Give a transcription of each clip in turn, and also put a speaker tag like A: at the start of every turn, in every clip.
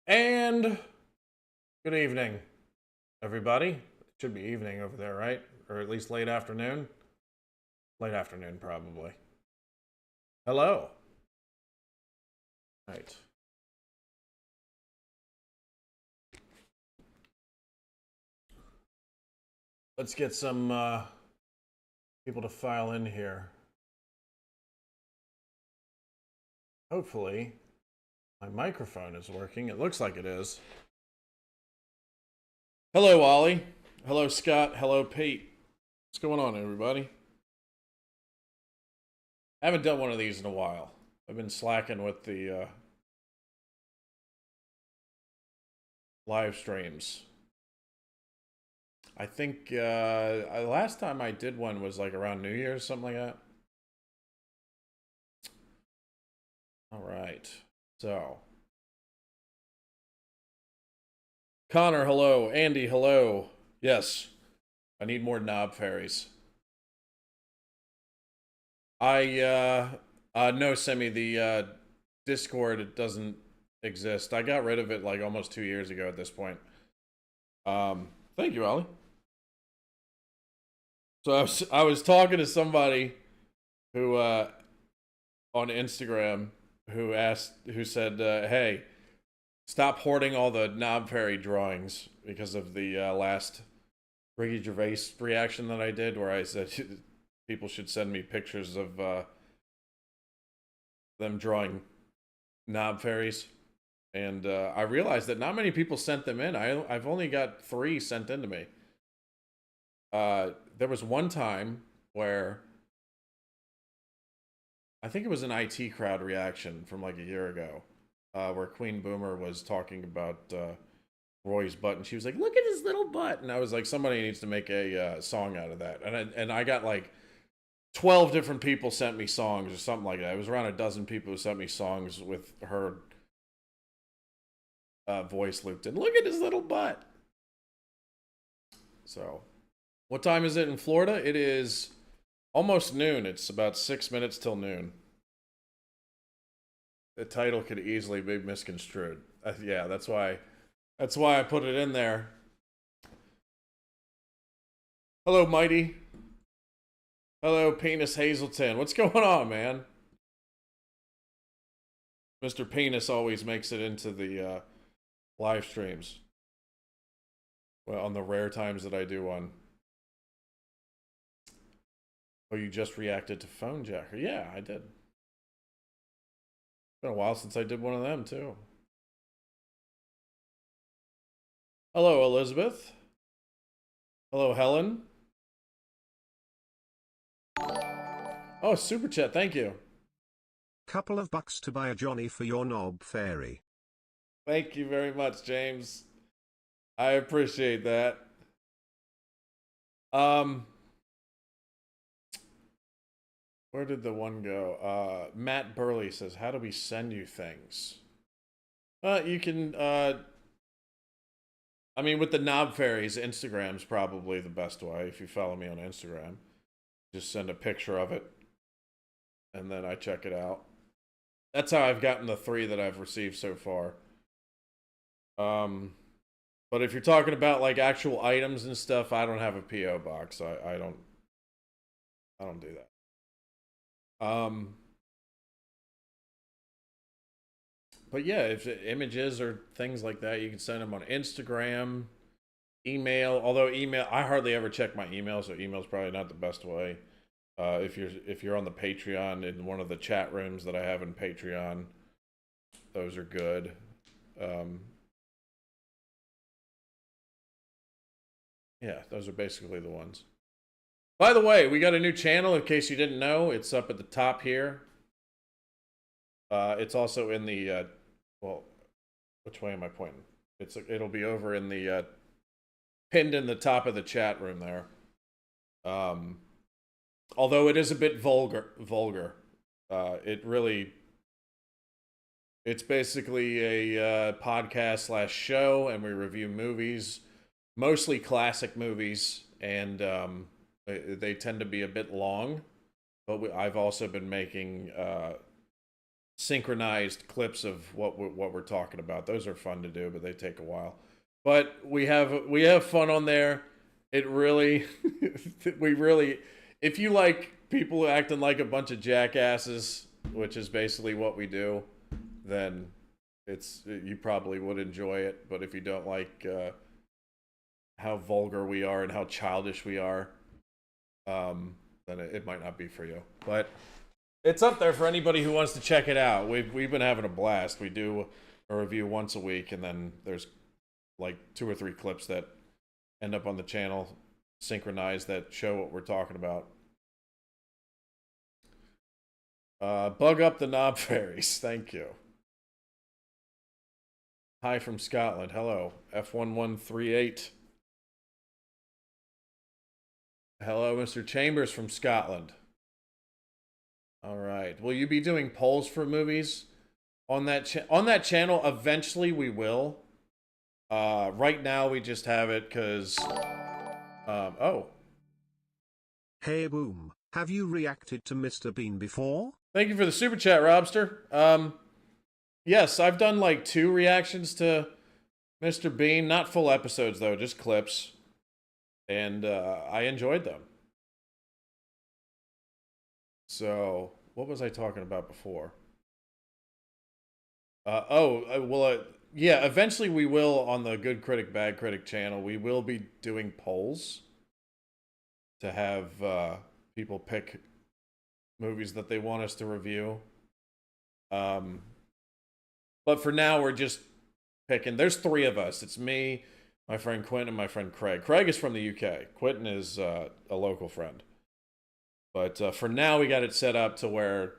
A: And good evening, everybody. It should be evening over there, right? Or at least late afternoon. Late afternoon, probably. Hello. Right. Let's get some people to file in here. Hopefully, my microphone is working. It looks like it is. Hello, Ollie. Hello, Scott. Hello, Pete. What's going on, everybody? I haven't done one of these in a while. I've been slacking with the live streams. I think last time I did one was like around New Year's, something like that. All right. So, Connor, hello. Andy, hello. Yes, I need more knob fairies. No, Semi, the Discord doesn't exist. I got rid of it like almost 2 years ago at this point. Thank you, Ollie. So I was talking to somebody who on Instagram who said, "Hey, stop hoarding all the knob fairy drawings because of the last Ricky Gervais reaction that I did, where I said people should send me pictures of them drawing knob fairies." And I realized that not many people sent them in. I've only got 3 sent in to me. There was one time where I think it was an IT crowd reaction from like a year ago, where Queen Boomer was talking about Roy's butt, and she was like, "Look at his little butt," and I was like, "Somebody needs to make a song out of that." And I got like 12 different people sent me songs or something like that. It was around a dozen people who sent me songs with her voice looped in. Look at his little butt. So, what time is it in Florida? It is almost noon. It's about 6 minutes till noon. The title could easily be misconstrued. Yeah, that's why. That's why I put it in there. Hello, Mighty. Hello, Penis Hazelton. What's going on, man? Mr. Penis always makes it into the live streams. Well, on the rare times that I do one. Oh, you just reacted to Phone Jacker? Yeah, I did. It's been a while since I did one of them too. Hello, Elizabeth. Hello, Helen. Oh, super chat. Thank you.
B: Couple of bucks to buy a Johnny for your knob fairy.
A: Thank you very much, James. I appreciate that. Um, where did the one go? Matt Burley says, "How do we send you things?" You can. I mean, with the knob fairies, Instagram's probably the best way. If you follow me on Instagram, just send a picture of it, and then I check it out. That's how I've gotten the 3 that I've received so far. Um, but if you're talking about like actual items and stuff, I don't have a PO box. I don't do that. But yeah, if images or things like that, you can send them on Instagram, email. Although email, I hardly ever check my email, so email's probably not the best way. If you're on the Patreon in one of the chat rooms that I have in Patreon, those are good. Yeah, those are basically the ones. By the way, we got a new channel. In case you didn't know, it's up at the top here. It's also in the well, which way am I pointing? It'll be over in the pinned in the top of the chat room there. Although it is a bit vulgar. It's basically a podcast slash show, and we review movies, mostly classic movies, and they tend to be a bit long. But I've also been making synchronized clips of what we're talking about. Those are fun to do, but they take a while. But we have fun on there. It really we really if you like people acting like a bunch of jackasses, which is basically what we do, then you probably would enjoy it. But if you don't like how vulgar we are and how childish we are, then it might not be for you. But it's up there for anybody who wants to check it out. We've been having a blast. We do a review once a week, and then there's like 2 or 3 clips that end up on the channel synchronized that show what we're talking about. Bug up the knob fairies. Thank you. Hi from Scotland. Hello. F1138. Hello, Mr. Chambers from Scotland. All right. Will you be doing polls for movies on that channel? Eventually, we will. Right now, we just have it because. Oh.
B: Hey Boom, have you reacted to Mr. Bean before?
A: Thank you for the super chat, Robster. Yes, I've done like 2 reactions to Mr. Bean. Not full episodes though, just clips. And I enjoyed them. So, what was I talking about before? Yeah, eventually we will, on the Good Critic, Bad Critic channel, we will be doing polls to have people pick movies that they want us to review. But for now, we're just picking. There's 3 of us. It's me, my friend Quentin, and my friend Craig. Craig is from the UK. Quentin is a local friend. But for now, we got it set up to where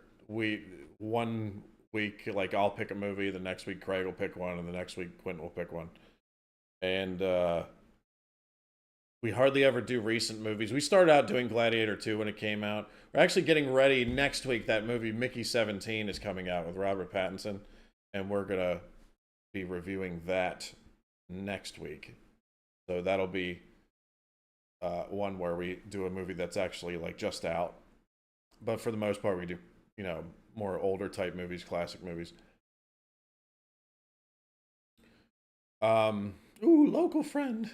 A: one week, like, I'll pick a movie, the next week Craig will pick one, and the next week Quentin will pick one. And we hardly ever do recent movies. We started out doing Gladiator 2 when it came out. We're actually getting ready next week. That movie, Mickey 17, is coming out with Robert Pattinson, and we're going to be reviewing that next week. So that'll be one where we do a movie that's actually like just out. But for the most part, we do, more older type movies, classic movies. Local friend.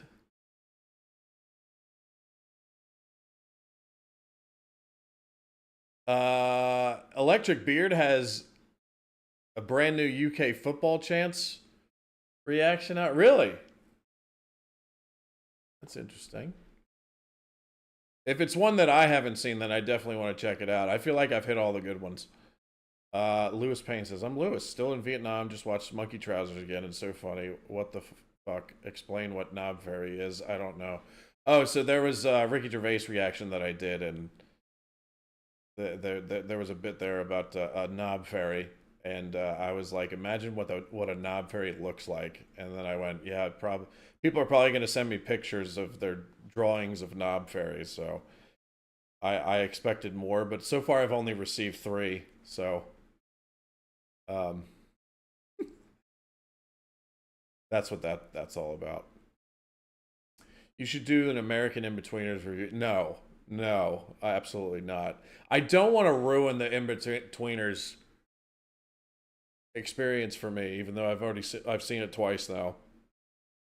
A: Electric Beard has a brand new UK football chants reaction out. Really? That's interesting. If it's one that I haven't seen, then I definitely want to check it out. I feel like I've hit all the good ones. Lewis Payne says, I'm Lewis, still in Vietnam, just watched Monkey Trousers again. It's so funny. What the fuck? Explain what knob fairy is. I don't know. Oh, so there was a Ricky Gervais reaction that I did, and there was a bit there about a knob fairy, and I was like, imagine what a knob fairy looks like. And then I went, yeah, people are probably going to send me pictures of their drawings of knob fairies, so I expected more, but so far I've only received 3, so that's what that's all about. You should do an American In-Betweeners review. No, absolutely not. I don't want to ruin the In-Betweeners experience for me, even though I've seen it twice now.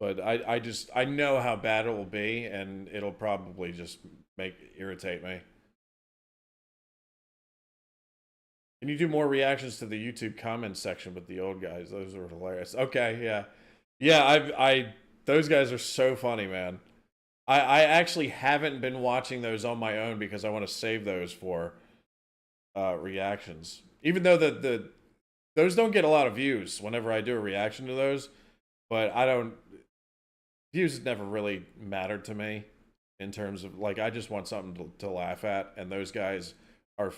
A: But I know how bad it will be, and it'll probably just irritate me. Can you do more reactions to the YouTube comment section with the old guys? Those are hilarious. Okay, yeah. Those guys are so funny, man. I actually haven't been watching those on my own because I want to save those for reactions. Even though those don't get a lot of views whenever I do a reaction to those, but views never really mattered to me in terms of, like, I just want something to laugh at, and those guys are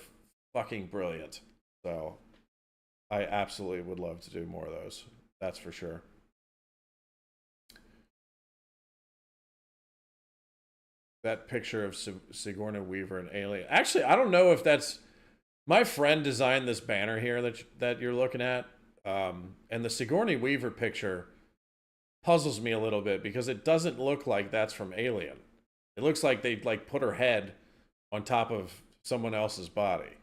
A: fucking brilliant. So I absolutely would love to do more of those. That's for sure. That picture of Sigourney Weaver and Alien. Actually, I don't know if that's... My friend designed this banner here that you're looking at. And the Sigourney Weaver picture puzzles me a little bit because it doesn't look like that's from Alien. It looks like they like put her head on top of someone else's body.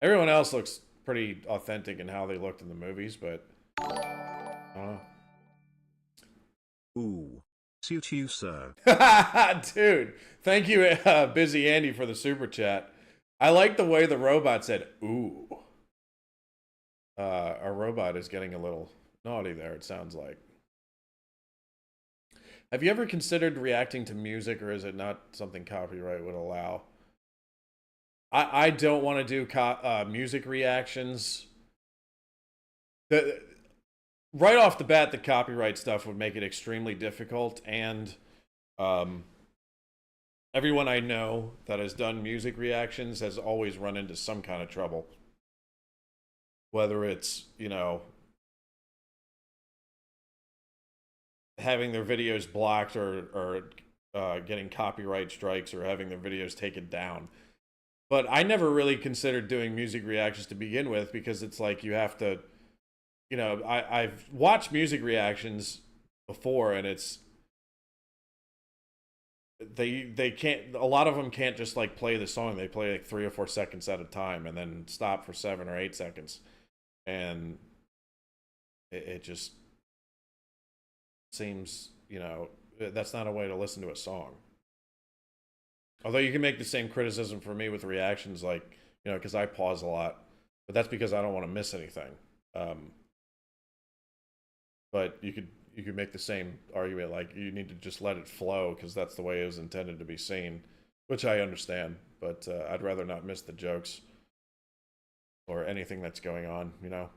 A: Everyone else looks pretty authentic in how they looked in the movies, but I don't
B: Ooh. Suit you, sir.
A: know. Dude, thank you, Busy Andy, for the super chat. I like the way the robot said, ooh. Our robot is getting a little naughty there, it sounds like. Have you ever considered reacting to music, or is it not something copyright would allow? I don't want to do music reactions. The, right off the bat, the copyright stuff would make it extremely difficult, and um, everyone I know that has done music reactions has always run into some kind of trouble. Whether it's, you know, having their videos blocked or getting copyright strikes or having their videos taken down. But I never really considered doing music reactions to begin with because it's like you have to, you know, I've watched music reactions before and it's they can't, a lot of them can't just like play the song. They play like 3 or 4 seconds at a time and then stop for 7 or 8 seconds, and it just seems, you know, that's not a way to listen to a song. Although you can make the same criticism for me with reactions, like, you know, because I pause a lot, but that's because I don't want to miss anything. But you could make the same argument, like you need to just let it flow because that's the way it was intended to be seen, which I understand. But I'd rather not miss the jokes or anything that's going on. You know,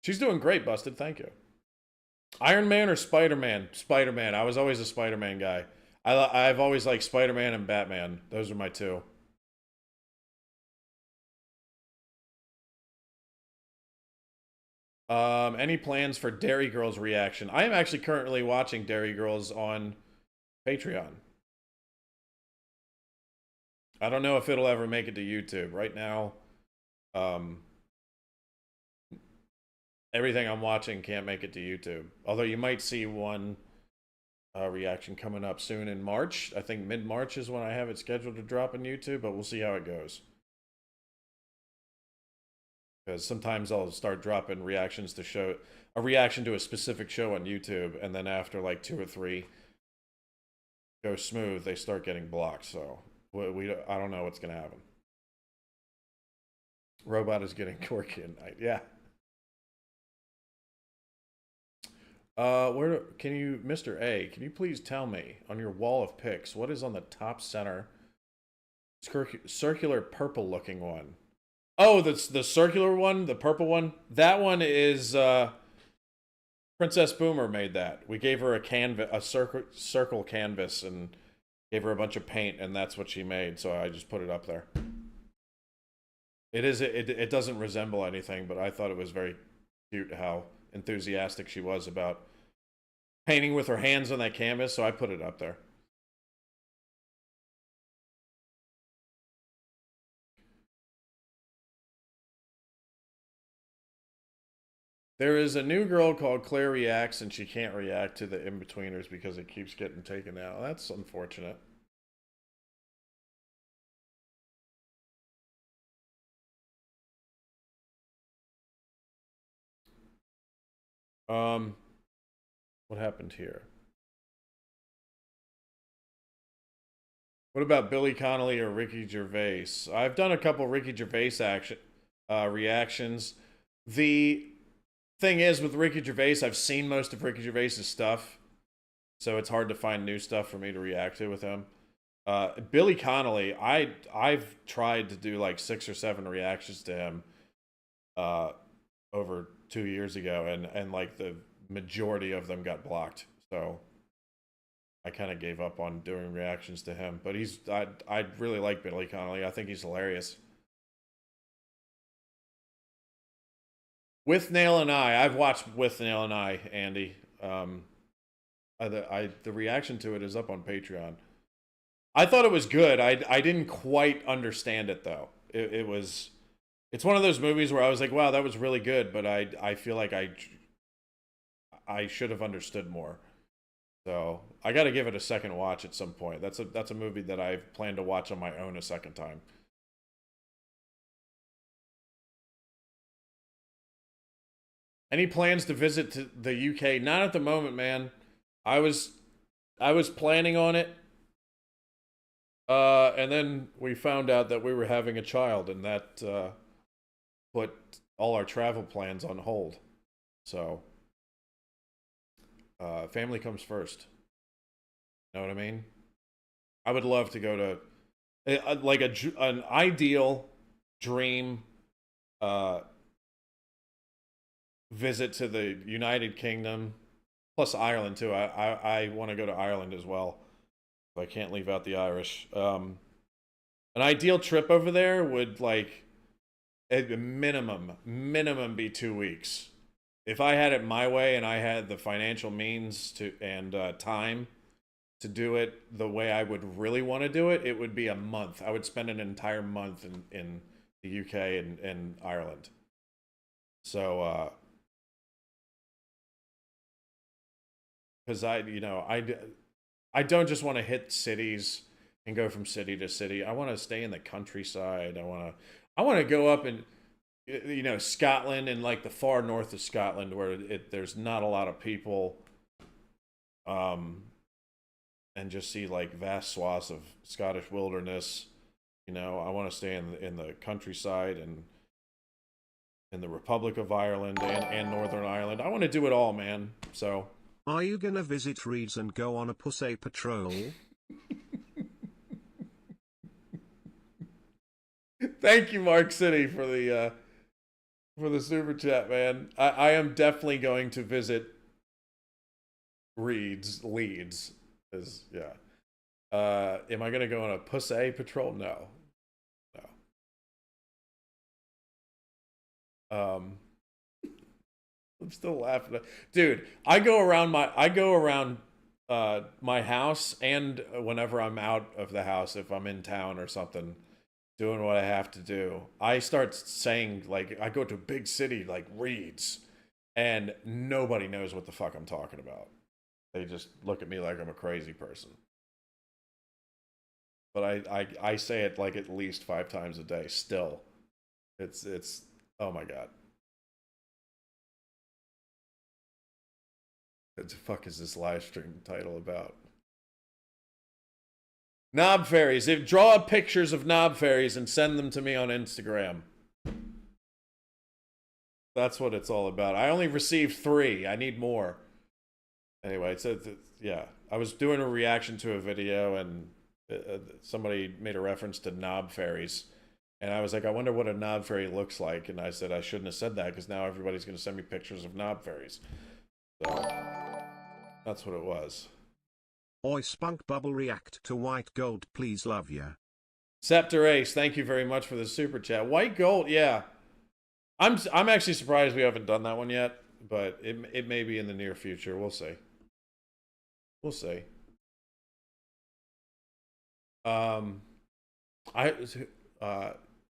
A: she's doing great, Busted. Thank you. Iron Man or Spider Man? Spider Man. I was always a Spider Man guy. I've always liked Spider Man and Batman. Those are my two. Any plans for Dairy Girls reaction? I am actually currently watching Dairy Girls on Patreon. I don't know if it'll ever make it to YouTube. Right now, um, everything I'm watching can't make it to YouTube. Although you might see one reaction coming up soon in March. I think mid-March is when I have it scheduled to drop on YouTube, but we'll see how it goes. Because sometimes I'll start dropping reactions to show a reaction to a specific show on YouTube, and then after like 2 or 3 go smooth, they start getting blocked. So I don't know what's gonna happen. Robot is getting quirky at night. Yeah. Where can you, Mr. A? Can you please tell me on your wall of pics what is on the top center circular purple-looking one? Oh, that's the circular one, the purple one. That one is Princess Boomer made that. We gave her a canvas, a circle canvas, and gave her a bunch of paint, and that's what she made. So I just put it up there. It doesn't resemble anything, but I thought it was very cute how enthusiastic she was about painting with her hands on that canvas, so I put it up there. There is a new girl called Claire Reacts, and she can't react to the in-betweeners because it keeps getting taken out. That's unfortunate. What happened here? What about Billy Connolly or Ricky Gervais? I've done a couple Ricky Gervais reactions. The thing is, with Ricky Gervais, I've seen most of Ricky Gervais's stuff, so it's hard to find new stuff for me to react to with him. Billy Connolly, I've tried to do like 6 or 7 reactions to him over 2 years ago, and like the majority of them got blocked. So I kind of gave up on doing reactions to him. But I really like Billy Connolly. I think he's hilarious. With Nail and I've watched With Nail and Andy. The reaction to it is up on Patreon. I thought it was good. I didn't quite understand it though. It's one of those movies where I was like, wow, that was really good, but I feel like I should have understood more. So I got to give it a second watch at some point. That's a movie that I plan to watch on my own a second time. Any plans to visit to the UK? Not at the moment, man. I was I was planning on it. And then we found out that we were having a child, and that put all our travel plans on hold. So, family comes first. Know what I mean? I would love to go to like an ideal dream uh, visit to the United Kingdom, plus Ireland too. I want to go to Ireland as well. I can't leave out the Irish. An ideal trip over there would like at minimum be 2 weeks. If I had it my way and I had the financial means to and time to do it the way I would really want to do it, it would be a month. I would spend an entire month in the UK and Ireland. So, because I don't just want to hit cities and go from city to city. I want to stay in the countryside. I want to go up and Scotland and like the far north of Scotland where there's not a lot of people, and just see like vast swaths of Scottish wilderness. I want to stay in the countryside and in the Republic of Ireland and Northern Ireland. I want to do it all, man. So.
B: Are you gonna visit Reeds and go on a pussy patrol?
A: Thank you, Mark City, for the super chat, man. I am definitely going to visit Leeds. Yeah. Am I gonna go on a pussy patrol? No. I'm still laughing, dude. I go around my house, and whenever I'm out of the house, if I'm in town or something, doing what I have to do, I start saying like I go to a big city like Reeds, and nobody knows what the fuck I'm talking about. They just look at me like I'm a crazy person. But I say it like at least 5 times a day. Still, it's oh my god. What the fuck is this live stream title about? Knob fairies. Draw pictures of knob fairies and send them to me on Instagram. That's what it's all about. I only received 3. I need more. Anyway, yeah. I was doing a reaction to a video and somebody made a reference to knob fairies. And I was like, I wonder what a knob fairy looks like. And I said I shouldn't have said that because now everybody's going to send me pictures of knob fairies. So that's what it was.
B: Oi spunk bubble react to white gold please love ya.
A: Scepter Ace, thank you very much for the super chat. White gold, yeah. I'm actually surprised we haven't done that one yet, but it may be in the near future. We'll see. We'll see.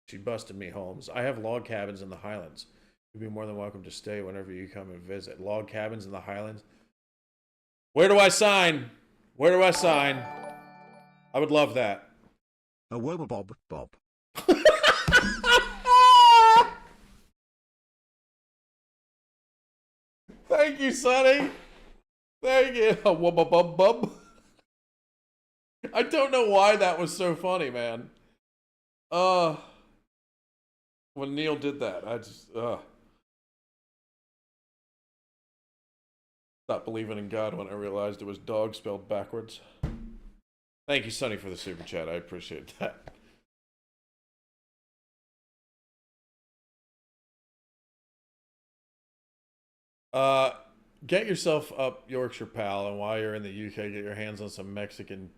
A: She busted me, Holmes. I have log cabins in the Highlands. You'd be more than welcome to stay whenever you come and visit. Log cabins in the Highlands. Where do I sign? Where do I sign? I would love that.
B: A woba bob.
A: Thank you, Sonny. Thank you. A woba bub. I don't know why that was so funny, man. When Neil did that, I just stopped believing in God when I realized it was dog spelled backwards. Thank you, Sonny, for the super chat. I appreciate that. Get yourself up Yorkshire, pal, and while you're in the UK, get your hands on some Mexican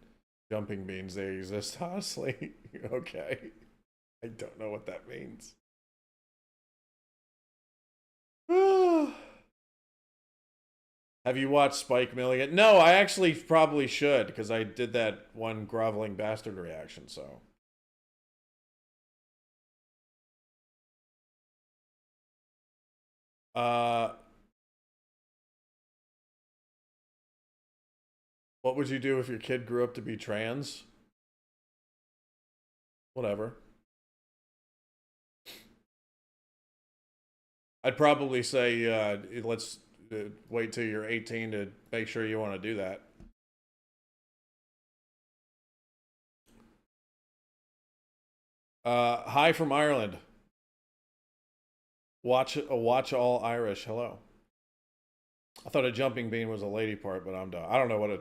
A: jumping beans. They exist, honestly. Okay. I don't know what that means. Have you watched Spike Milligan? No, I actually probably should, because I did that one groveling bastard reaction, so. What would you do if your kid grew up to be trans? Whatever. I'd probably say let's wait till you're 18 to make sure you want to do that. Hi from Ireland. Watch all Irish. Hello. I thought a jumping bean was a lady part, but I'm done. I don't know what a.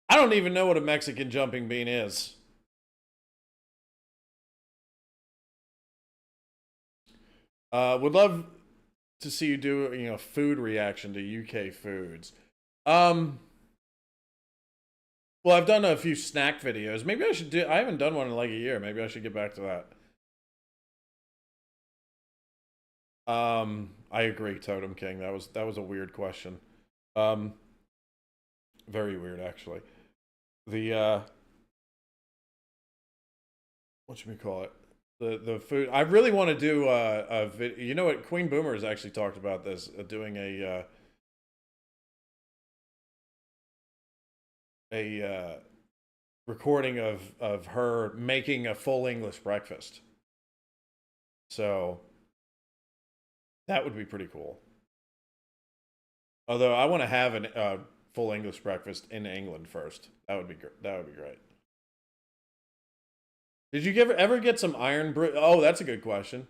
A: I don't even know what a Mexican jumping bean is. Would love to see you do food reaction to UK foods. Um, well, I've done a few snack videos. Maybe I should do. I haven't done one in like a year. Maybe I should get back to that. I agree, Totem King. That was a weird question. Um, very weird actually. The what should we call it? The food. I really want to do a video. You know what? Queen Boomer has actually talked about this, doing a recording of her making a full English breakfast. So that would be pretty cool. Although I want to have a full English breakfast in England first. That would be great. Did you ever get some iron brew? Oh, that's a good question.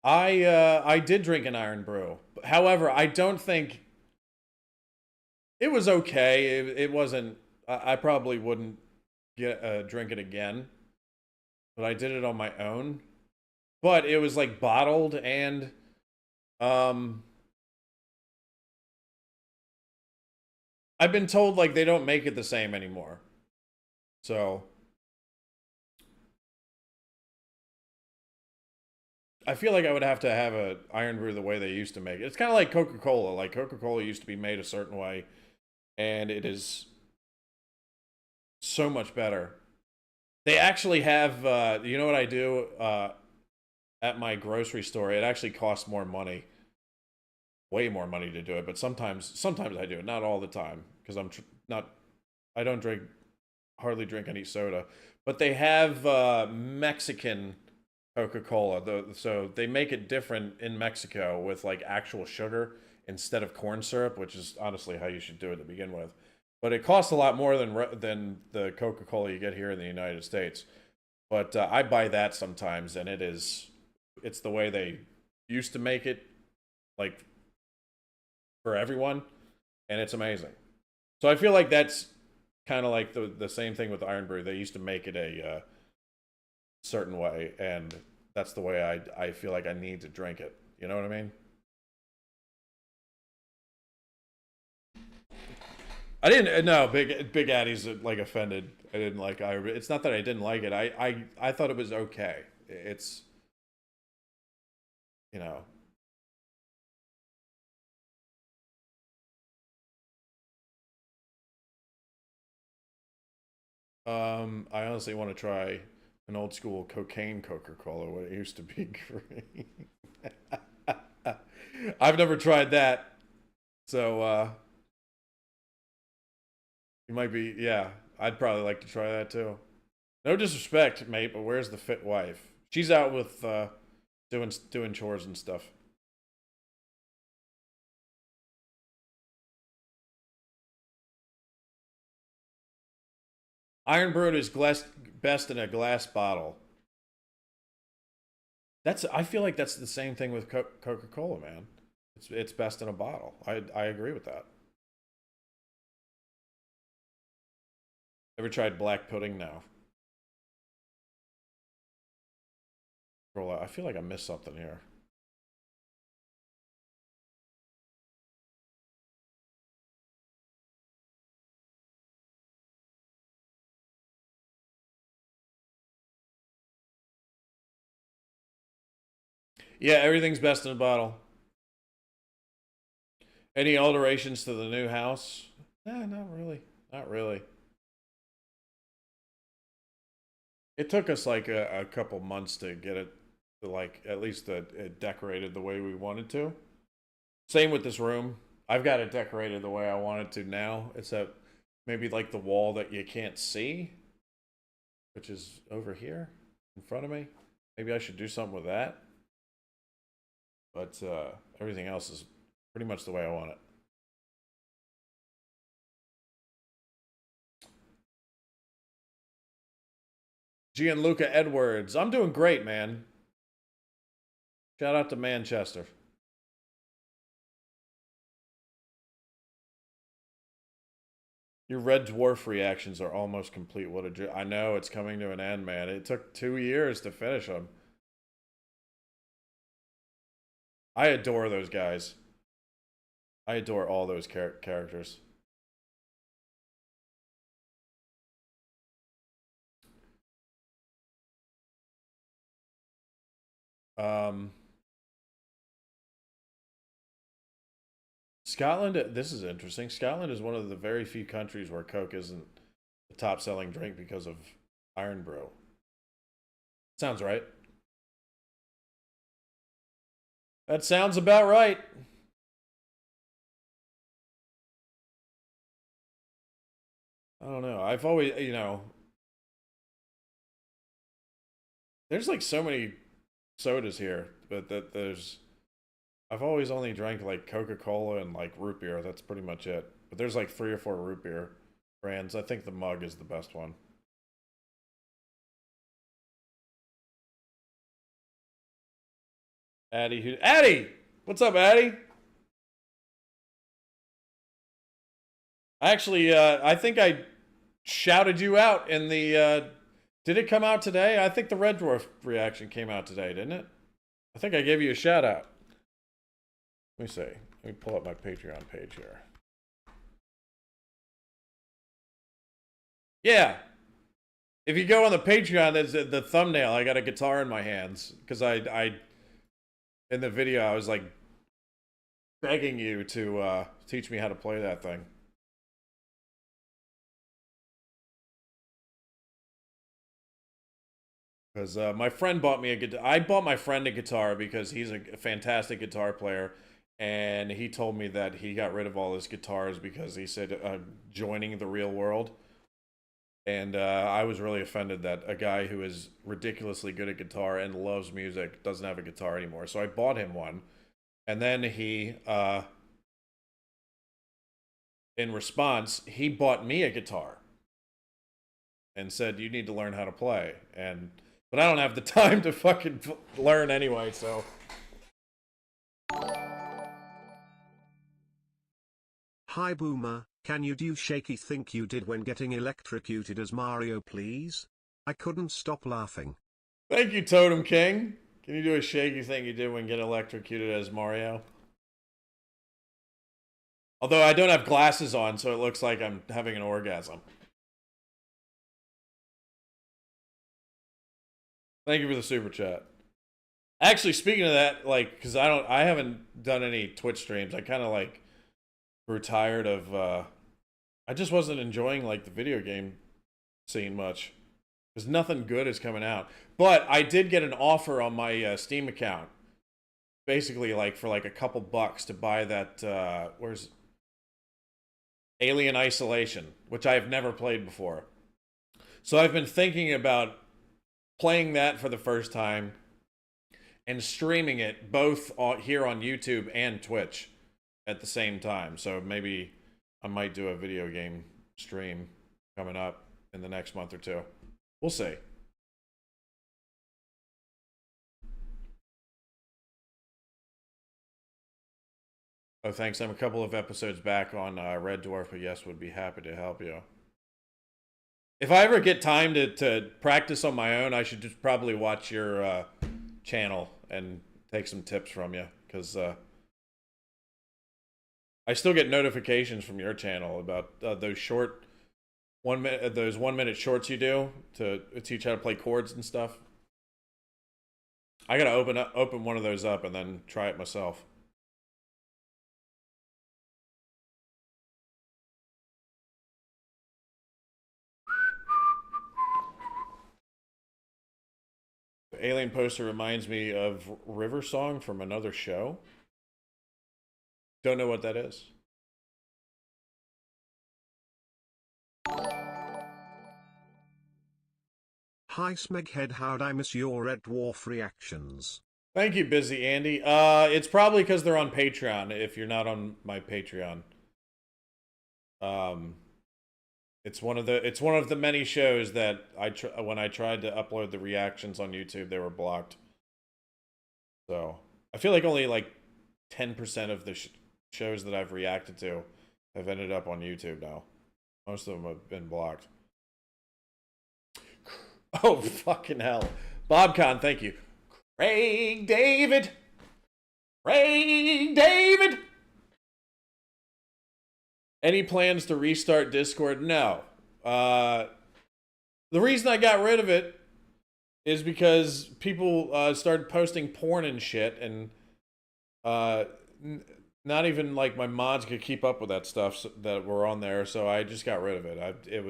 A: I did drink an iron brew. However, I don't think it was okay. It wasn't. I probably wouldn't get drink it again. But I did it on my own. But it was like bottled and um. I've been told like they don't make it the same anymore. So I feel like I would have to have a iron brew the way they used to make it. It's kind of like Coca-Cola. Like Coca-Cola used to be made a certain way, and it is so much better. They actually have. You know what I do at my grocery store? It actually costs more money, way more money to do it. But sometimes I do it. Not all the time because not. I don't hardly drink any soda. But they have Mexican Coca-Cola. So they make it different in Mexico with like actual sugar instead of corn syrup, which is honestly how you should do it to begin with. But it costs a lot more than the Coca-Cola you get here in the United States. But I buy that sometimes, and it's the way they used to make it, like for everyone, and it's amazing. So I feel like that's kind of like the same thing with Iron Brew. They used to make it a certain way, and that's the way I feel like I need to drink it. You know what I mean? I didn't. No, Big Addie's like offended. I didn't like Iron. It's not that I didn't like it. I thought it was okay. It's you know. I honestly want to try an old school cocaine Coca Cola. What it used to be green. I've never tried that, so you might be. Yeah, I'd probably like to try that too. No disrespect, mate, but where's the fit wife? She's out with doing chores and stuff. Iron Brewed is best in a glass bottle. I feel like that's the same thing with Coca Cola, man. It's best in a bottle. I agree with that. Ever tried black pudding? No. I feel like I missed something here. Yeah, everything's best in a bottle. Any alterations to the new house? Nah, not really. Not really. It took us like a couple months to get it to like at least decorated the way we wanted to. Same with this room. I've got it decorated the way I want it to now. Except maybe like the wall that you can't see, which is over here in front of me. Maybe I should do something with that. but everything else is pretty much the way I want it. Gianluca Edwards, I'm doing great, man. Shout out to Manchester. Your Red Dwarf reactions are almost complete. What a I know it's coming to an end, man. It took 2 years to finish them. I adore those guys. I adore all those characters. Um, Scotland, this is interesting. Scotland is one of the very few countries where Coke isn't the top selling drink because of Iron Brew. Sounds right. That sounds about right. I don't know. I've always, there's like so many sodas here, but I've always only drank like Coca-Cola and like root beer. That's pretty much it. But there's like 3 or 4 root beer brands. I think the mug is the best one. Addy, what's up, Addy? Actually, I think I shouted you out in the. Did it come out today? I think the Red Dwarf reaction came out today, didn't it? I think I gave you a shout out. Let me see. Let me pull up my Patreon page here. Yeah. If you go on the Patreon, there's the thumbnail. I got a guitar in my hands because I in the video I was like begging you to teach me how to play that thing. Because my friend bought me a guitar. I bought my friend a guitar because he's a fantastic guitar player. And he told me that he got rid of all his guitars because he said joining the real world. And I was really offended that a guy who is ridiculously good at guitar and loves music doesn't have a guitar anymore. So I bought him one. And then he, in response, he bought me a guitar and said, "You need to learn how to play." But I don't have the time to fucking learn anyway, so.
B: Hi Boomer, can you do shaky think you did when getting electrocuted as Mario please? I couldn't stop laughing.
A: Thank you, Totem King. Can you do a shaky thing you did when getting electrocuted as Mario? Although I don't have glasses on, so it looks like I'm having an orgasm. Thank you for the super chat. Actually, speaking of that, like, because I haven't done any Twitch streams. I kind of like grew tired of. I just wasn't enjoying like the video game scene much because nothing good is coming out. But I did get an offer on my Steam account, basically like for like a couple bucks to buy that. Where's Alien Isolation, which I have never played before. So I've been thinking about playing that for the first time and streaming it both here on YouTube and Twitch at the same time. So maybe I might do a video game stream coming up in the next month or two. We'll see. Oh, thanks. I'm a couple of episodes back on Red Dwarf, but yes, would be happy to help you. If I ever get time to practice on my own, I should just probably watch your channel and take some tips from you, because I still get notifications from your channel about those short 1 minute, those 1 minute shorts you do to teach how to play chords and stuff. I gotta open one of those up and then try it myself. The alien poster reminds me of River Song from another show. Don't know what that is.
B: Hi Smeghead, how'd I miss your Red Dwarf reactions?
A: Thank you, Busy Andy. It's probably because they're on Patreon. If you're not on my Patreon, um, it's one of the many shows that when I tried to upload the reactions on YouTube, they were blocked. So I feel like only like 10% of the shows that I've reacted to have ended up on YouTube now. Most of them have been blocked. Oh fucking hell, BobCon, thank you, Craig David. Craig David. Any plans to restart Discord? No. The reason I got rid of it is because people started posting porn and shit, and uh, not even like my mods could keep up with that stuff that were on there. So I just got rid of it. It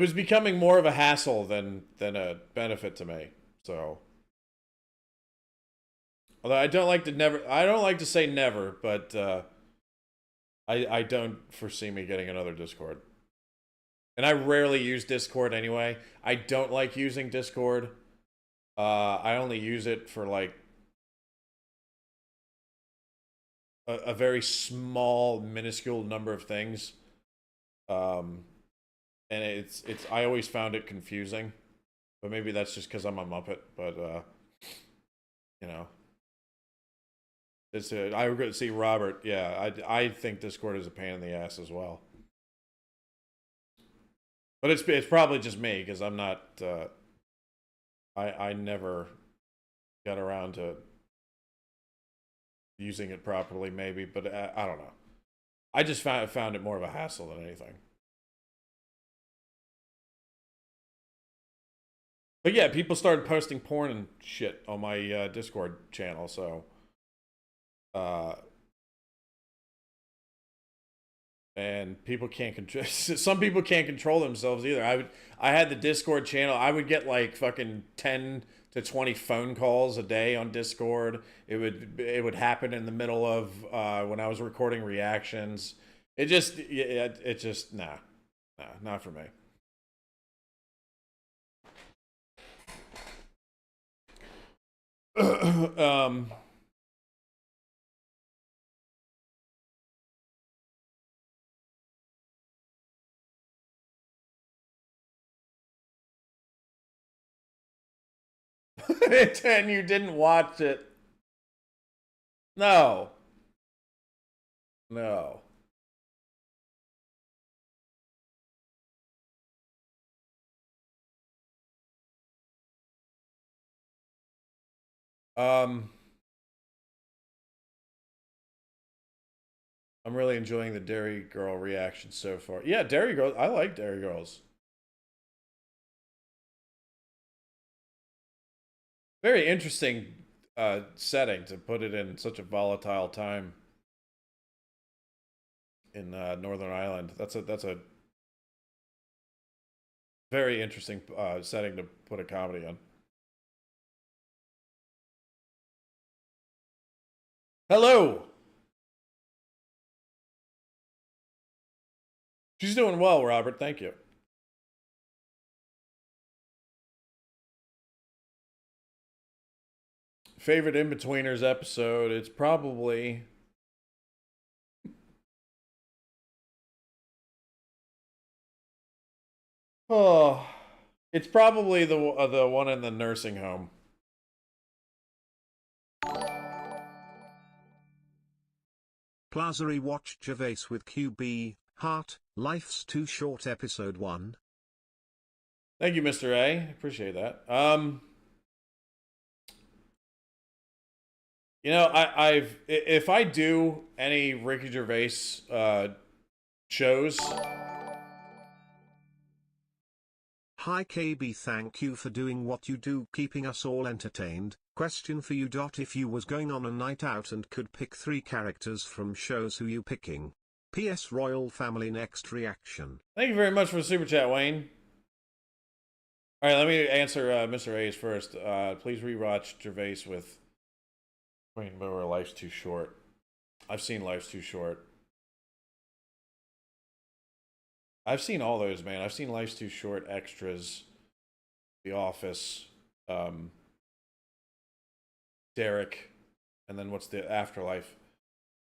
A: was becoming more of a hassle than a benefit to me. So although I don't like to say never, but I don't foresee me getting another Discord. And I rarely use Discord anyway. I don't like using Discord. I only use it for like a very small, minuscule number of things. Um, and it's I always found it confusing, but maybe that's just because I'm a Muppet. But you know, I regret to see Robert. Yeah, I think Discord is a pain in the ass as well. But it's probably just me because I'm not. I never got around to using it properly, maybe, but I don't know. I just found it more of a hassle than anything. But yeah, people started posting porn and shit on my Discord channel, so uh, and people can't control. Some people can't control themselves either. I had the Discord channel. I would get like fucking 10 to 20 phone calls a day on Discord. It would happen in the middle of when I was recording reactions. It just nah, not for me. um, 10, you didn't watch it. No, no. Um, I'm really enjoying the Dairy Girl reaction so far. Yeah, Dairy Girls. I like Dairy Girls. Very interesting setting to put it in such a volatile time in Northern Ireland. That's a very interesting setting to put a comedy on. Hello. She's doing well, Robert. Thank you. Favorite In Betweeners episode? It's probably. Oh, it's probably the one in the nursing home.
B: Plaza watched Gervais with QB, Heart, Life's Too Short Episode 1.
A: Thank you, Mr. A. Appreciate that. I've if I do any Ricky Gervais shows.
B: Hi KB, thank you for doing what you do, keeping us all entertained. Question for you. If you was going on a night out and could pick 3 characters from shows, who you picking? PS Royal Family. Next reaction.
A: Thank you very much for the super chat, Wayne. All right, let me answer Mr. A's first. Please rewatch Gervais with Wayne Moore. Life's Too Short. I've seen Life's Too Short. I've seen all those, man. I've seen Life's Too Short, Extras, The Office. Derek, and then what's the Afterlife?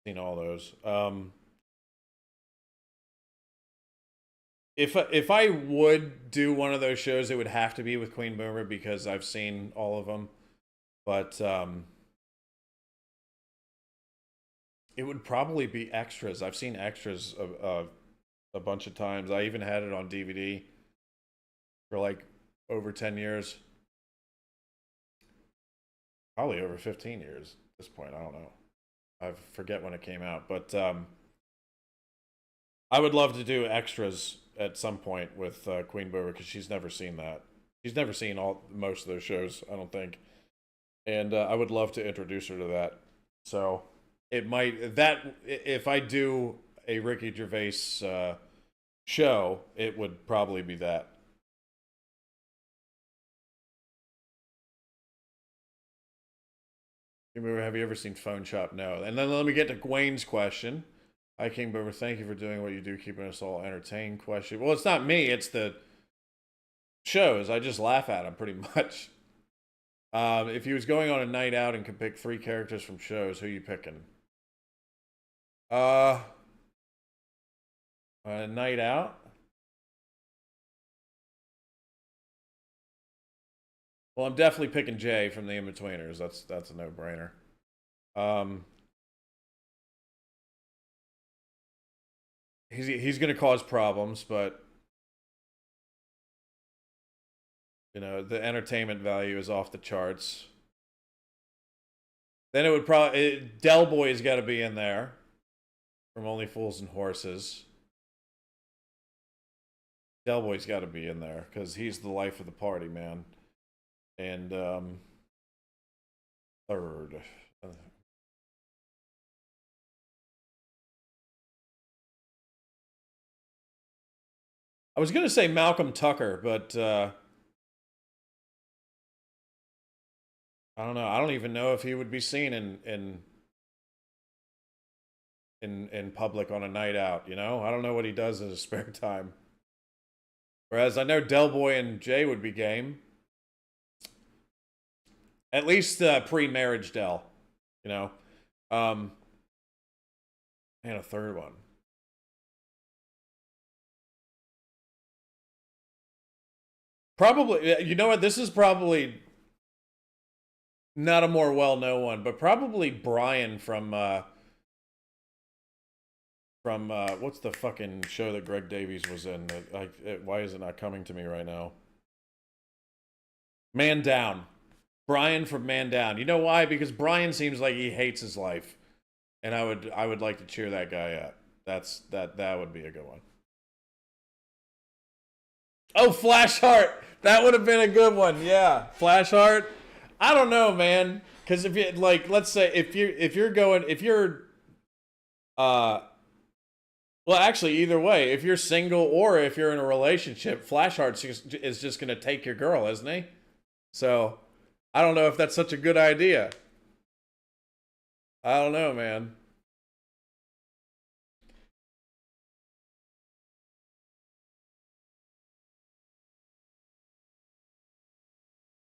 A: Seen all those. If I would do one of those shows, it would have to be with Queen Boomer because I've seen all of them. But it would probably be extras. I've seen extras a bunch of times. I even had it on DVD for like over 10 years. Probably over 15 years at this point. I don't know. I forget when it came out, but I would love to do extras at some point with Queen Boomer because she's never seen that. She's never seen most of those shows, I don't think, and I would love to introduce her to that. So it might that if I do a Ricky Gervais show, it would probably be that. Have you ever seen Phone Shop? No. And then let me get to Wayne's question. Hi, King Boomer. Thank you for doing what you do, keeping us all entertained. Question. Well, it's not me. It's the shows. I just laugh at them pretty much. If he was going on a night out and could pick 3 characters from shows, who you picking? A night out? Well, I'm definitely picking Jay from the In-Betweeners. That's a no-brainer. He's going to cause problems, but you know the entertainment value is off the charts. Then it would probably Del Boy's got to be in there from Only Fools and Horses. Del Boy's got to be in there because he's the life of the party, man. And third. I was gonna say Malcolm Tucker, but I don't know. I don't even know if he would be seen in public on a night out. You know, I don't know what he does in his spare time. Whereas I know Del Boy and Jay would be game. At least pre-marriage Del, you know. And a third one. Probably, you know what? This is probably not a more well-known one, but probably Brian from what's the fucking show that Greg Davies was in? Why is it not coming to me right now? Man Down. Brian from Man Down. You know why? Because Brian seems like he hates his life, and I would like to cheer that guy up. That would be a good one. Oh, Flashheart. That would have been a good one. Yeah, Flashheart. I don't know, man. Because if you like, let's say if you're well, actually, either way, if you're single or if you're in a relationship, Flashheart is just going to take your girl, isn't he? So I don't know if that's such a good idea. I don't know, man.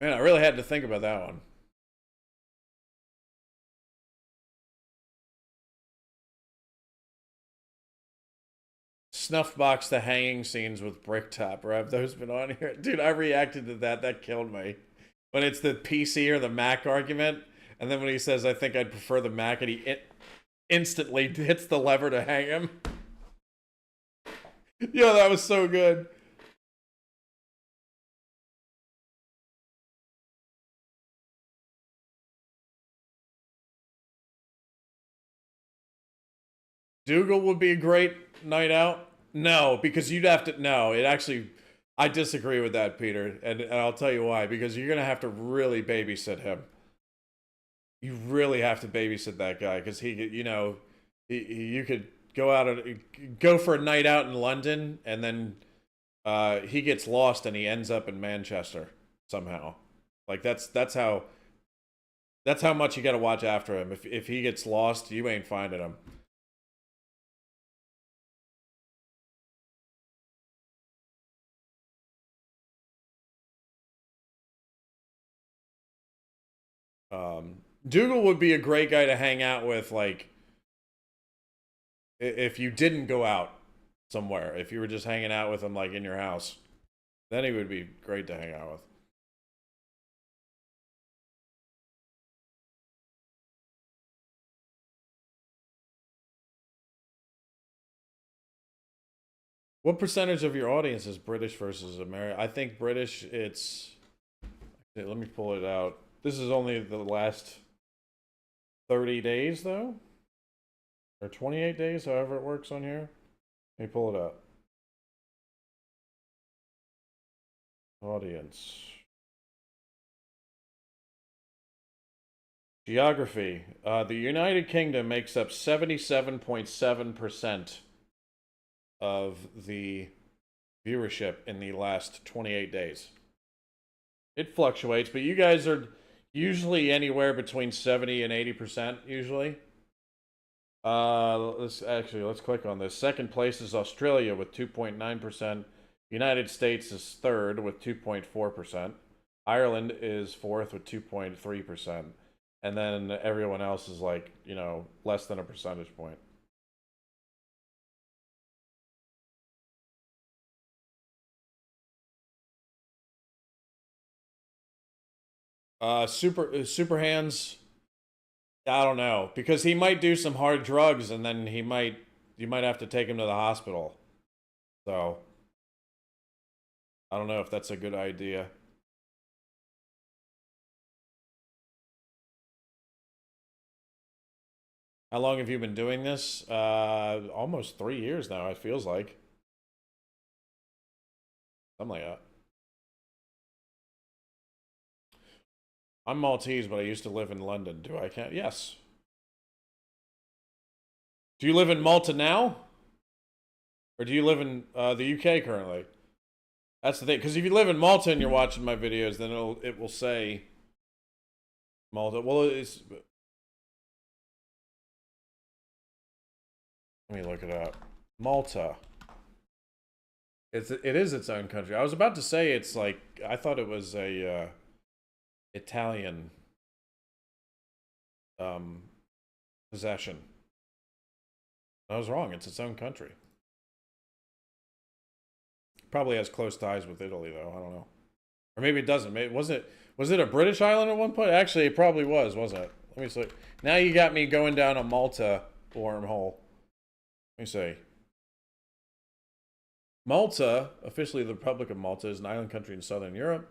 A: Man, I really had to think about that one. Snuffbox the hanging scenes with Bricktop. Or have those been on here? Dude, I reacted to that. That killed me. When it's the PC or the Mac argument, and then when he says, I think I'd prefer the Mac, and he instantly hits the lever to hang him. Yo, that was so good. Dougal would be a great night out. No, because you'd have to. No, it actually. I disagree with that, Peter, and I'll tell you why. Because you're gonna have to really babysit him. You really have to babysit that guy because you know, you could go for a night out in London, and then he gets lost and he ends up in Manchester somehow. Like that's how much you got to watch after him. If he gets lost, you ain't finding him. Dougal would be a great guy to hang out with, like if you didn't go out somewhere, if you were just hanging out with him like in your house, then he would be great to hang out with. What percentage of your audience is British versus American? I think British, it's. Let me pull it out. This is only the last 30 days, though? Or 28 days, however it works on here. Let me pull it up. Audience. Geography. The United Kingdom makes up 77.7% of the viewership in the last 28 days. It fluctuates, but you guys are usually anywhere between 70 and 80% usually. Let's click on this. Second place is Australia with 2.9%. United States is third with 2.4%. Ireland is fourth with 2.3%. And then everyone else is like, less than a percentage point. Super Hands. I don't know, because he might do some hard drugs, and then you might have to take him to the hospital. So I don't know if that's a good idea. How long have you been doing this? Almost 3 years now. It feels like something like that. I'm Maltese, but I used to live in London. Do I count? Yes. Do you live in Malta now? Or do you live in the UK currently? That's the thing. Because if you live in Malta and you're watching my videos, then it will say Malta. Well, it's. Let me look it up. Malta. It is its own country. I was about to say it's like I thought it was a Italian possession. I was wrong. It's its own country. Probably has close ties with Italy, though. I don't know, or maybe it doesn't. Maybe was it a British island at one point? Actually, it probably was, wasn't it? Let me see. Now you got me going down a Malta wormhole. Let me see. Malta, officially the Republic of Malta, is an island country in southern Europe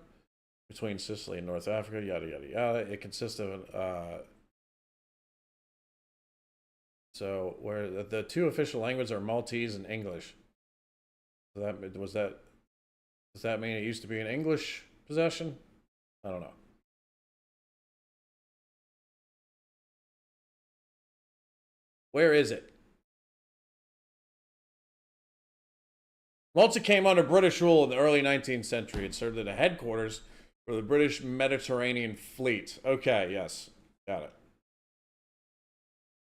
A: between Sicily and North Africa. Yada yada yada. It consists of so where the two official languages are Maltese and English. So does that mean it used to be an English possession? I don't know. Where is it? Malta came under British rule in the early 19th century. It served as a headquarters for the British Mediterranean Fleet. Okay, yes. Got it.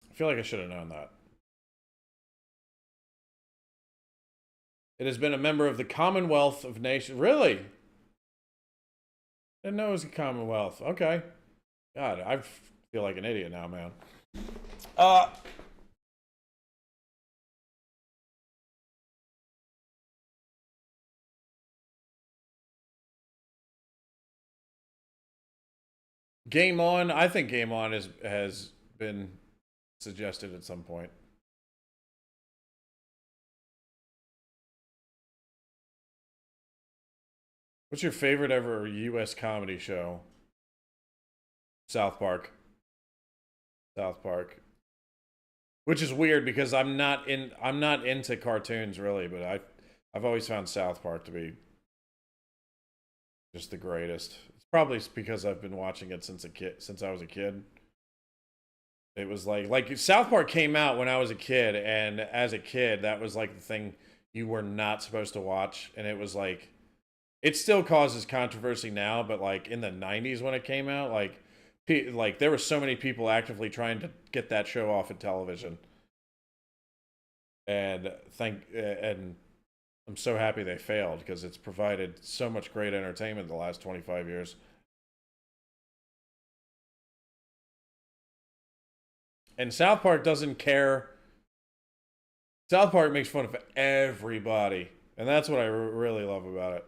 A: I feel like I should have known that. It has been a member of the Commonwealth of Nations. Really? Didn't know it was a Commonwealth. Okay. God, I feel like an idiot now, man. Uh, Game On. I think Game On has been suggested at some point. What's your favorite ever U.S. comedy show? South Park. South Park. Which is weird because I'm not into cartoons really, but I've always found South Park to be just the greatest. It's probably because I've been watching it since I was a kid. It was like South Park came out when I was a kid, and as a kid, that was like the thing you were not supposed to watch, and it was like it still causes controversy now, but like in the 90s when it came out, like there were so many people actively trying to get that show off of television. And I'm so happy they failed because it's provided so much great entertainment the last 25 years. And South Park doesn't care. South Park makes fun of everybody, and that's what I really love about it.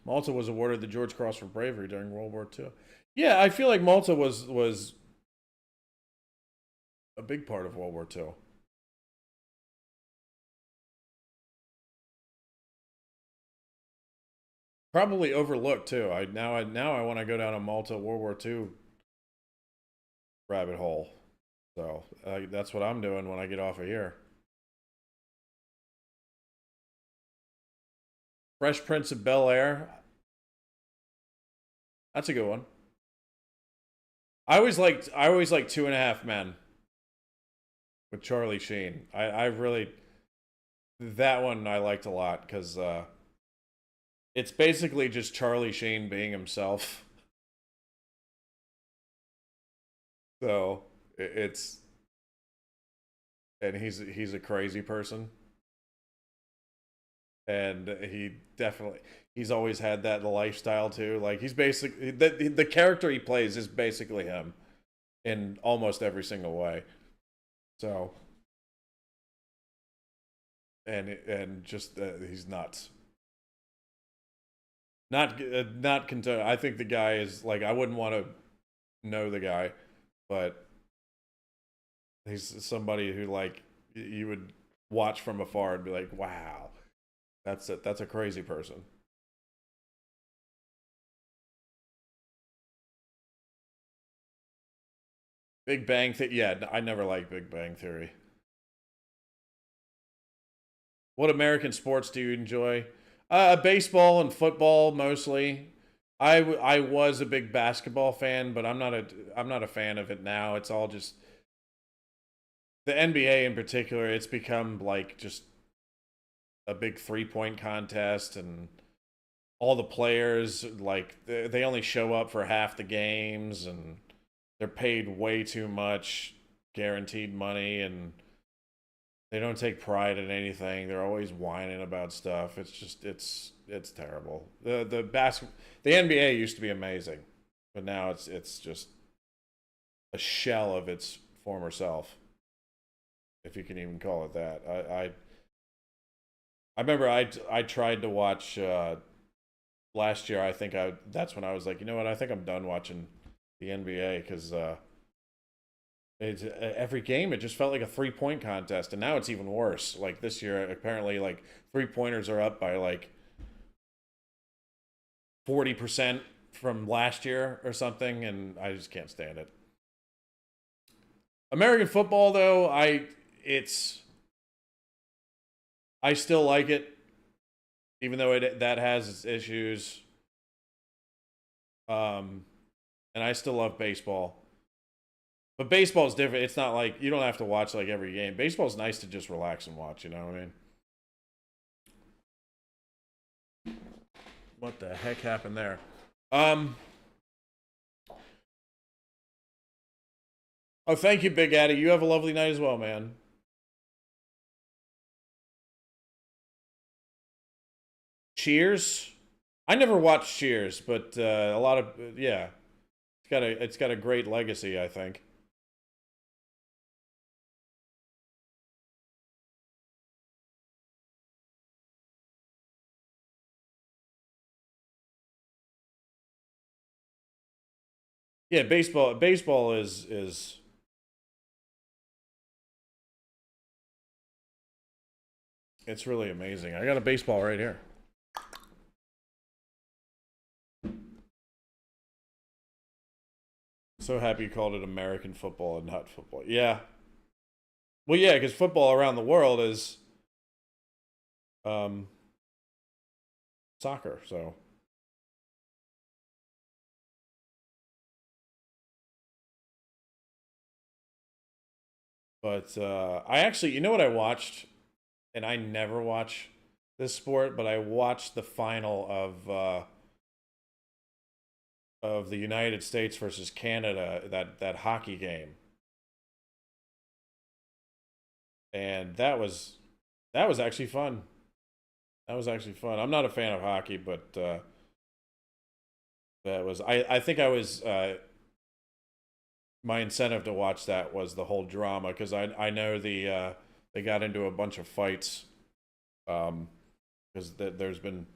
A: Malta was awarded the George Cross for bravery during World War II. Yeah, I feel like Malta was a big part of World War II. Probably overlooked too. I want to go down a Malta World War II rabbit hole. So that's what I'm doing when I get off of here. Fresh Prince of Bel Air. That's a good one. I always liked Two and a Half Men with Charlie Sheen. I really that one I liked a lot because it's basically just Charlie Sheen being himself. So it's and he's a crazy person, and he's always had that lifestyle too. Like he's basically the character he plays is basically him in almost every single way. So and just he's nuts. Not content. I think the guy is like I wouldn't want to know the guy, but he's somebody who like you would watch from afar and be like, wow, that's a crazy person. Big Bang Theory. Yeah, I never liked Big Bang Theory. What American sports do you enjoy? Baseball and football mostly. I was a big basketball fan, but I'm not a fan of it now. It's all just the NBA in particular. It's become like just a big 3 point contest, and all the players like they only show up for half the games, and they're paid way too much guaranteed money, and they don't take pride in anything. They're always whining about stuff. It's terrible. The NBA used to be amazing, but now it's just a shell of its former self, if you can even call it that. I remember I tried to watch last year. I think that's when I was like, you know what? I think I'm done watching the NBA because it's every game it just felt like a 3 point contest, and now it's even worse. Like this year, apparently, like 3 pointers are up by like 40% from last year or something, and I just can't stand it. American football, though, it's I still like it, even though it that has its issues. Um, and I still love baseball. But baseball's different. It's not like you don't have to watch like every game. Baseball's nice to just relax and watch. You know what I mean? What the heck happened there? Um. Oh, thank you, Big Addy. You have a lovely night as well, man. Cheers. I never watched Cheers, but a lot of yeah, it's got a great legacy. I think. Yeah, baseball is it's really amazing. I got a baseball right here. So happy you called it American football and not football. Yeah. Well, yeah, because football around the world is um, soccer. So, but I actually, you know what I watched, and I never watch this sport, but I watched the final of the United States versus Canada, that hockey game, and that was actually fun. That was actually fun. I'm not a fan of hockey, but that was I think I was my incentive to watch that was the whole drama, because I know they got into a bunch of fights, because there's been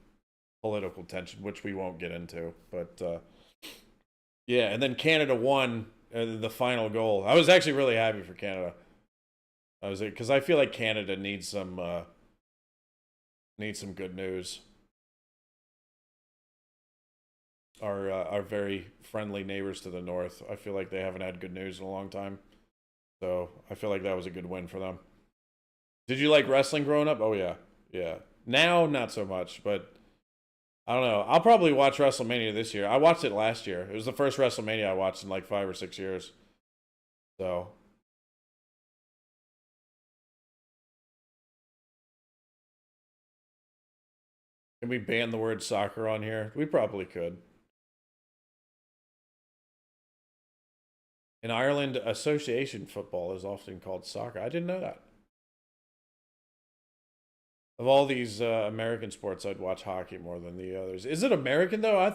A: political tension, which we won't get into, but yeah. And then Canada won the final goal. I was actually really happy for Canada. I was, because I feel like Canada needs some good news. Our very friendly neighbors to the north, I feel like they haven't had good news in a long time. So I feel like that was a good win for them. Did you like wrestling growing up? Oh yeah, yeah. Now not so much, but I don't know. I'll probably watch WrestleMania this year. I watched it last year. It was the first WrestleMania I watched in like 5 or 6 years. So can we ban the word soccer on here? We probably could. In Ireland, association football is often called soccer. I didn't know that. Of all these American sports, I'd watch hockey more than the others. Is it American though?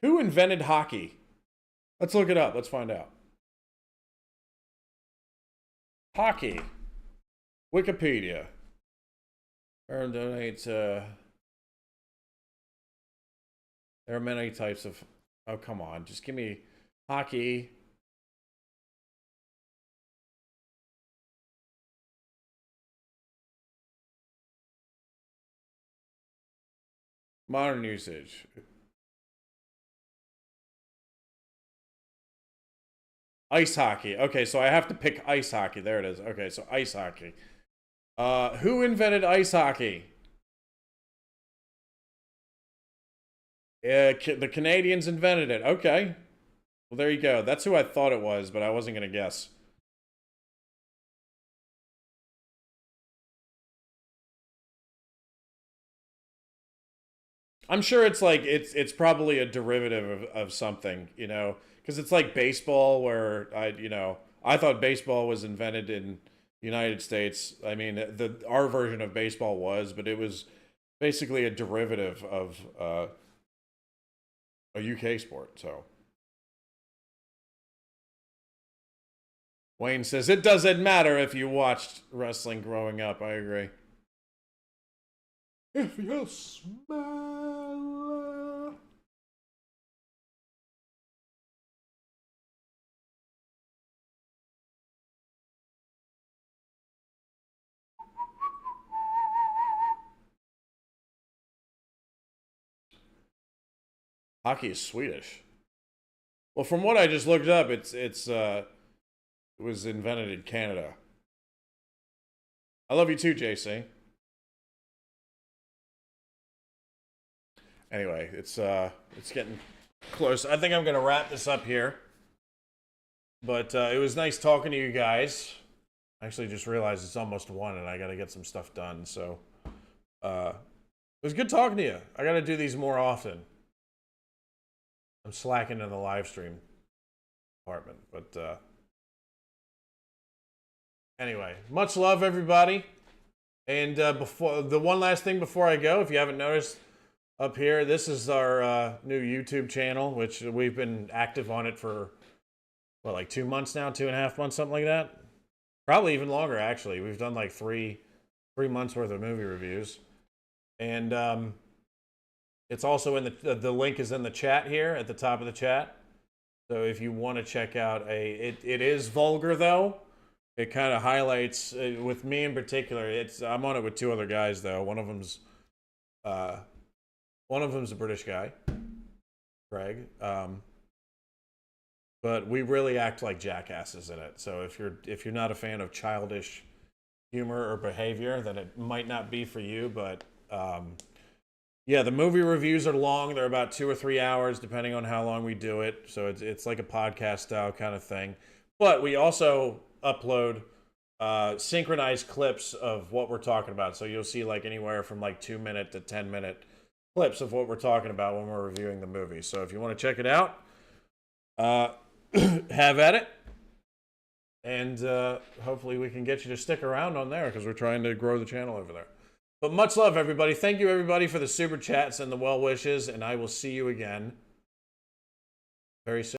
A: Who invented hockey? Let's look it up. Let's find out. Hockey. Wikipedia. Earn donates. There are many types of. Oh, come on. Just give me hockey. Modern usage. Ice hockey. Okay, so I have to pick ice hockey. There it is. Okay, so ice hockey. Who invented ice hockey? The Canadians invented it. Okay. Well, there you go. That's who I thought it was, but I wasn't going to guess. I'm sure it's like it's probably a derivative of something, because it's like baseball, where I thought baseball was invented in the United States. I mean, our version of baseball was, but it was basically a derivative of a UK sport. So Wayne says it doesn't matter if you watched wrestling growing up. I agree. If you smell. Hockey is Swedish. Well, from what I just looked up, it was invented in Canada. I love you too, JC. Anyway, it's getting close. I think I'm gonna wrap this up here. But it was nice talking to you guys. I actually just realized it's almost 1 and I gotta get some stuff done. So it was good talking to you. I gotta do these more often. I'm slacking in the live stream department, but anyway, much love, everybody. And before the one last thing before I go, if you haven't noticed up here, this is our new YouTube channel, which we've been active on it for what, like 2 months now, 2.5 months, something like that. Probably even longer, actually. We've done like three months worth of movie reviews, and it's also in the link is in the chat here at the top of the chat. So if you want to check out it is vulgar though. It kind of highlights with me in particular. I'm on it with 2 other guys though. One of them's a British guy, Craig. But we really act like jackasses in it. So if you're not a fan of childish humor or behavior, then it might not be for you. But yeah, the movie reviews are long. They're about 2 or 3 hours, depending on how long we do it. So it's like a podcast style kind of thing. But we also upload synchronized clips of what we're talking about. So you'll see like anywhere from like 2-minute to 10-minute clips of what we're talking about when we're reviewing the movie. So if you want to check it out, have at it. And hopefully we can get you to stick around on there, because we're trying to grow the channel over there. But much love, everybody. Thank you, everybody, for the super chats and the well wishes, and I will see you again very soon.